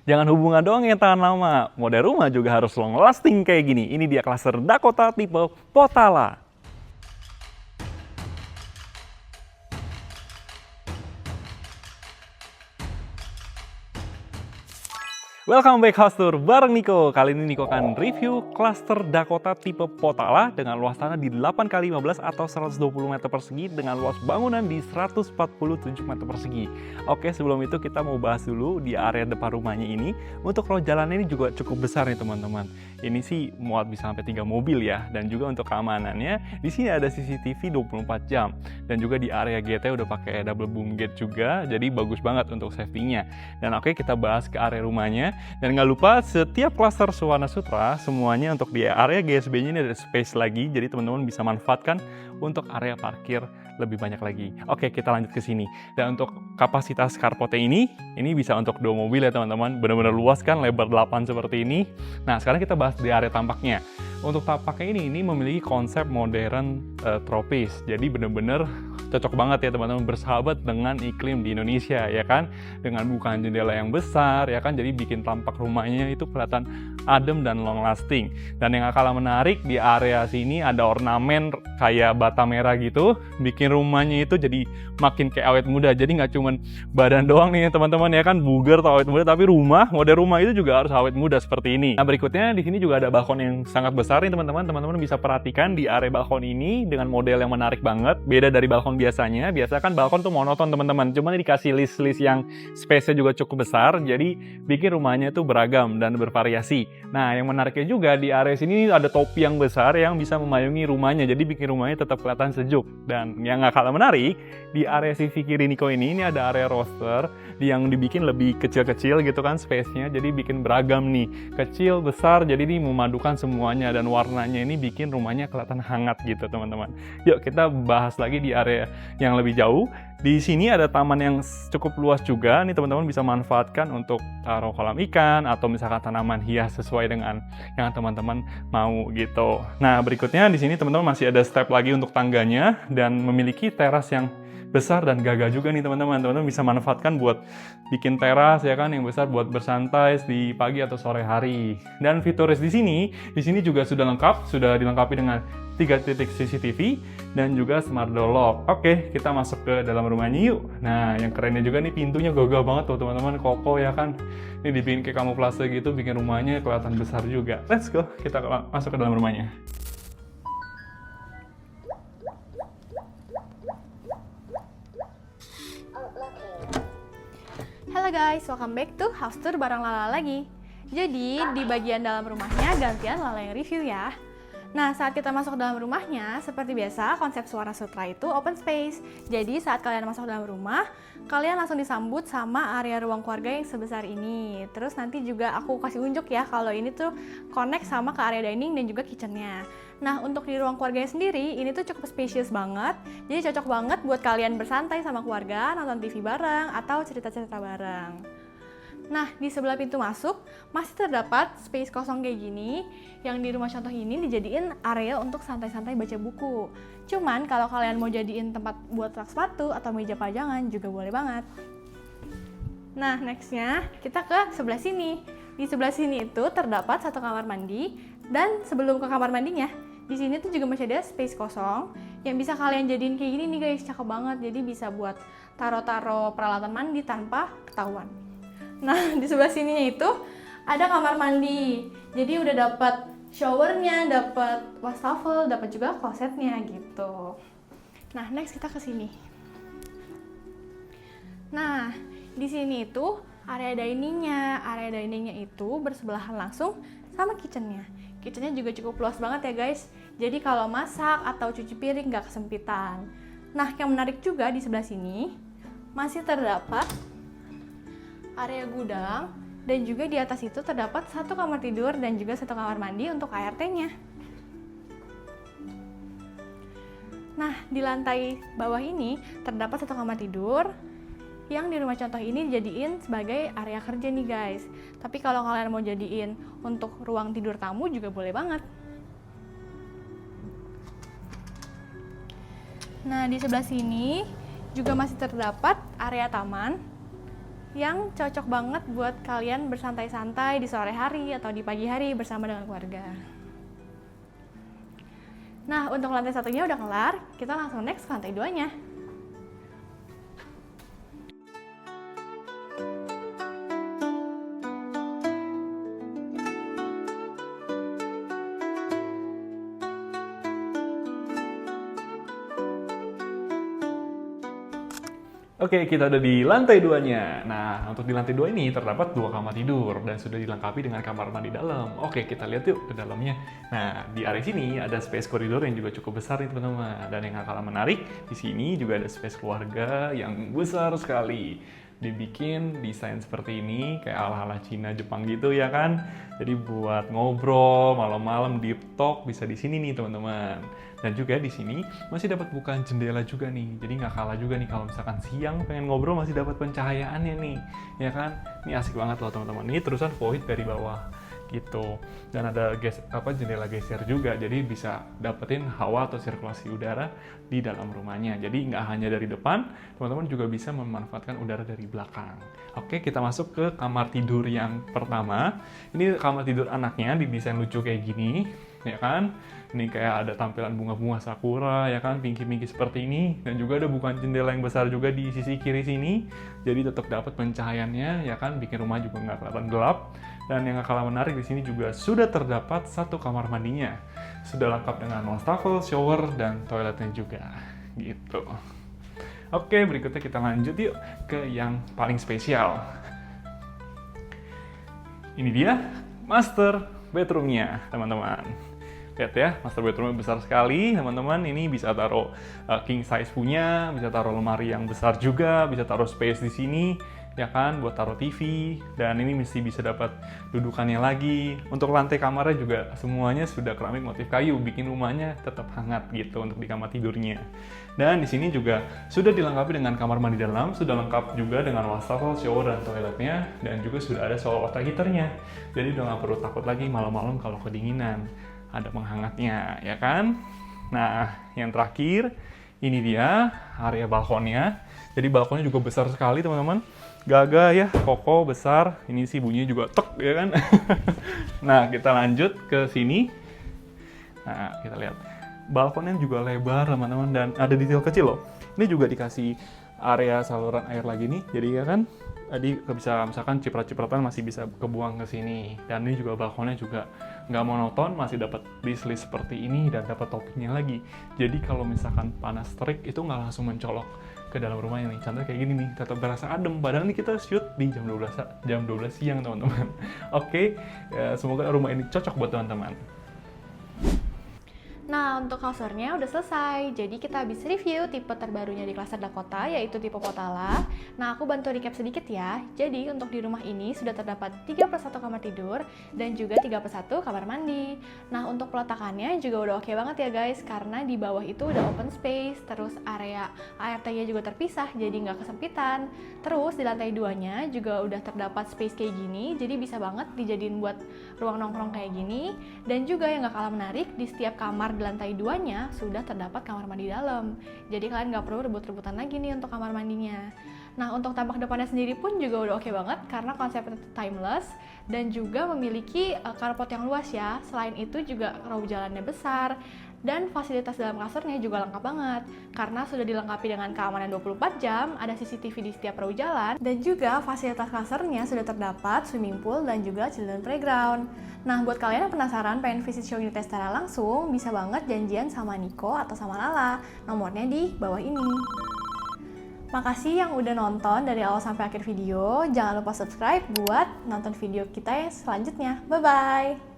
Jangan hubungan doang yang tahan lama, mode rumah juga harus long lasting kayak gini. Ini dia klaster Dakota tipe Potala. Welcome back House Tour bareng Niko. Kali ini Niko akan review klaster Dakota tipe Potala dengan luas tanah di 8x15 atau 120 meter persegi dengan luas bangunan di 147 meter persegi. Oke, sebelum itu kita mau bahas dulu di area depan rumahnya ini. Untuk road jalan ini juga cukup besar nih teman-teman. Ini sih muat bisa sampai 3 mobil ya. Dan juga untuk keamanannya, di sini ada CCTV 24 jam. Dan juga di area GT udah pakai double boom gate juga, jadi bagus banget untuk safety-nya. Dan oke, kita bahas ke area rumahnya. Dan nggak lupa, setiap klaster Suwana Sutra, semuanya untuk di area GSB-nya ini ada space lagi, jadi teman-teman bisa manfaatkan untuk area parkir lebih banyak lagi. Oke, kita lanjut ke sini. Dan untuk kapasitas carportnya ini bisa untuk 2 mobil ya teman-teman. Benar-benar luas kan, lebar 8 seperti ini. Nah, sekarang kita bahas di area tampaknya. Untuk tampaknya ini memiliki konsep modern tropis. Jadi benar-benar cocok banget ya teman-teman, bersahabat dengan iklim di Indonesia ya kan, dengan bukaan jendela yang besar ya kan, jadi bikin tampak rumahnya itu kelihatan adem dan long lasting. Dan yang gak kalah menarik, di area sini ada ornamen kayak bata merah gitu, bikin rumahnya itu jadi makin kayak awet muda. Jadi nggak cuman badan doang nih teman-teman ya kan, bugar atau awet muda, tapi model rumah itu juga harus awet muda seperti ini. Nah, berikutnya di sini juga ada balkon yang sangat besar nih teman-teman. Teman-teman bisa perhatikan di area balkon ini dengan model yang menarik banget, beda dari balkon biasanya. Biasa kan balkon tuh monoton teman-teman, cuman ini dikasih list-list yang space-nya juga cukup besar, jadi bikin rumahnya tuh beragam dan bervariasi. Nah, yang menariknya juga di area sini ada topi yang besar yang bisa memayungi rumahnya, jadi bikin rumahnya tetap kelihatan sejuk. Dan yang gak kalah menarik, di area sisi kiri Niko ini ada area roster yang dibikin lebih kecil-kecil gitu kan space-nya, jadi bikin beragam nih, kecil, besar, jadi ini memadukan semuanya dan warnanya ini bikin rumahnya kelihatan hangat gitu teman-teman. Yuk kita bahas lagi di area yang lebih jauh. Di sini ada taman yang cukup luas juga nih teman-teman, bisa manfaatkan untuk taruh kolam ikan atau misalkan tanaman hias sesuai dengan yang teman-teman mau gitu. Nah, berikutnya di sini teman-teman masih ada step lagi untuk tangganya dan memiliki teras yang besar dan gagah juga nih teman-teman. Teman-teman bisa manfaatkan buat bikin teras ya kan yang besar buat bersantai di pagi atau sore hari. Dan fituris di sini juga sudah lengkap, sudah dilengkapi dengan 3 titik CCTV dan juga smart door lock. Oke, kita masuk ke dalam rumahnya yuk. Nah, yang kerennya juga nih pintunya gagah banget tuh teman-teman, kokoh ya kan. Ini dibikin kayak kamuflase gitu, bikin rumahnya kelihatan besar juga. Let's go, kita masuk ke dalam rumahnya. Halo guys, welcome back to House Tour bareng Lala lagi. Jadi, di bagian dalam rumahnya gantian Lala yang review ya. Nah, saat kita masuk dalam rumahnya, seperti biasa, konsep Suwana Sutra itu open space. Jadi, saat kalian masuk dalam rumah, kalian langsung disambut sama area ruang keluarga yang sebesar ini. Terus nanti juga aku kasih unjuk ya, kalau ini tuh connect sama ke area dining dan juga kitchennya. Nah, untuk di ruang keluarganya sendiri, ini tuh cukup spacious banget. Jadi cocok banget buat kalian bersantai sama keluarga, nonton TV bareng, atau cerita-cerita bareng. Nah, di sebelah pintu masuk masih terdapat space kosong kayak gini, yang di rumah contoh ini dijadiin area untuk santai-santai baca buku. Cuman kalau kalian mau jadiin tempat buat rak sepatu atau meja pajangan juga boleh banget. Nah, nextnya kita ke sebelah sini. Di sebelah sini itu terdapat 1 kamar mandi, dan sebelum ke kamar mandinya, di sini tuh juga masih ada space kosong yang bisa kalian jadiin kayak gini nih guys, cakep banget. Jadi bisa buat taro-taro peralatan mandi tanpa ketahuan. Nah, di sebelah sininya itu ada kamar mandi. Jadi udah dapat showernya, dapat wastafel, dapat juga klosetnya gitu. Nah, next kita ke sini. Nah, di sini itu area diningnya. Area diningnya itu bersebelahan langsung sama kitchennya. Kitchennya juga cukup luas banget ya guys. Jadi kalau masak atau cuci piring nggak kesempitan. Nah, yang menarik juga di sebelah sini masih terdapat area gudang, dan juga di atas itu terdapat 1 kamar tidur dan juga 1 kamar mandi untuk ART-nya. Nah, di lantai bawah ini terdapat 1 kamar tidur yang di rumah contoh ini dijadiin sebagai area kerja nih guys. Tapi kalau kalian mau jadiin untuk ruang tidur tamu juga boleh banget. Nah, di sebelah sini juga masih terdapat area taman yang cocok banget buat kalian bersantai-santai di sore hari atau di pagi hari bersama dengan keluarga. Nah, untuk lantai satunya udah kelar, kita langsung next ke lantai 2-nya. Oke, kita ada di lantai 2-nya. Nah, untuk di lantai 2 ini terdapat 2 kamar tidur dan sudah dilengkapi dengan kamar mandi dalam. Oke, kita lihat yuk ke dalamnya. Nah, di area sini ada space koridor yang juga cukup besar nih teman-teman. Dan yang gak kalah menarik, di sini juga ada space keluarga yang besar sekali. Dibikin desain seperti ini, kayak ala-ala Cina, Jepang gitu ya kan. Jadi buat ngobrol, malam-malam deep talk bisa di sini nih teman-teman. Dan juga di sini masih dapat buka jendela juga nih. Jadi nggak kalah juga nih kalau misalkan siang pengen ngobrol masih dapat pencahayaannya nih, ya kan? Ini asik banget loh teman-teman. Ini terusan void dari bawah gitu. Dan ada jendela geser juga, jadi bisa dapetin hawa atau sirkulasi udara di dalam rumahnya. Jadi nggak hanya dari depan, teman-teman juga bisa memanfaatkan udara dari belakang. Oke, kita masuk ke kamar tidur yang pertama. Ini kamar tidur anaknya didesain lucu kayak gini, ya kan? Ini kayak ada tampilan bunga-bunga sakura, ya kan, pinky-pinky seperti ini. Dan juga ada bukaan jendela yang besar juga di sisi kiri sini. Jadi tetap dapat pencahayaannya, ya kan, bikin rumah juga nggak kelihatan gelap. Dan yang gak kalah menarik di sini juga sudah terdapat 1 kamar mandinya. Sudah lengkap dengan wastafel, shower, dan toiletnya juga. Gitu. Oke, berikutnya kita lanjut yuk ke yang paling spesial. Ini dia master bedroomnya, teman-teman. Lihat ya, master bedroomnya besar sekali, teman-teman. Ini bisa taruh king size punya, bisa taruh lemari yang besar juga, bisa taruh space di sini, ya kan, buat taruh TV. Dan ini mesti bisa dapat dudukannya lagi. Untuk lantai kamarnya juga semuanya sudah keramik motif kayu, bikin rumahnya tetap hangat gitu untuk di kamar tidurnya. Dan di sini juga sudah dilengkapi dengan kamar mandi dalam, sudah lengkap juga dengan wastafel, shower, dan toiletnya, dan juga sudah ada solar water heaternya. Jadi udah nggak perlu takut lagi malam-malam kalau kedinginan. Ada penghangatnya, ya kan? Nah, yang terakhir, ini dia area balkonnya. Jadi balkonnya juga besar sekali, teman-teman. Gagah ya, kokoh, besar. Ini sih bunyinya juga tek, ya kan? Nah, kita lanjut ke sini. Nah, kita lihat. Balkonnya juga lebar, teman-teman, dan ada detail kecil loh. Ini juga dikasih area saluran air lagi nih. Jadi ya kan, tadi bisa misalkan ciprat-cipratan masih bisa kebuang ke sini. Dan ini juga balkonnya juga nggak monoton, masih dapat list seperti ini dan dapat toppingnya lagi. Jadi kalau misalkan panas terik itu nggak langsung mencolok ke dalam rumahnya nih. Contohnya kayak gini nih, tetap berasa adem. Padahal nih kita shoot di jam 12 siang, teman-teman. Oke, ya, semoga rumah ini cocok buat teman-teman. Nah, untuk kasurnya udah selesai. Jadi kita habis review tipe terbarunya di Cluster Dakota, yaitu tipe Potala. Nah, aku bantu recap sedikit ya. Jadi untuk di rumah ini sudah terdapat 3+1 kamar tidur dan juga 3+1 kamar mandi. Nah, untuk peletakannya juga udah oke banget ya guys, karena di bawah itu udah open space, terus area ART-nya juga terpisah, jadi nggak kesempitan. Terus di lantai 2-nya juga udah terdapat space kayak gini, jadi bisa banget dijadiin buat ruang nongkrong kayak gini. Dan juga yang nggak kalah menarik, di setiap kamar di lantai 2-nya sudah terdapat kamar mandi dalam. Jadi kalian nggak perlu rebut-rebutan lagi nih untuk kamar mandinya. Nah, untuk tampak depannya sendiri pun juga udah oke banget karena konsepnya timeless dan juga memiliki carport yang luas ya. Selain itu juga row jalannya besar dan fasilitas dalam kasurnya juga lengkap banget karena sudah dilengkapi dengan keamanan 24 jam, ada CCTV di setiap row jalan, dan juga fasilitas kasurnya sudah terdapat swimming pool dan juga children playground. Nah, buat kalian yang penasaran pengen visit show unitnya secara langsung, bisa banget janjian sama Niko atau sama Lala. Nomornya di bawah ini. Makasih yang udah nonton dari awal sampai akhir video. Jangan lupa subscribe buat nonton video kita yang selanjutnya. Bye-bye!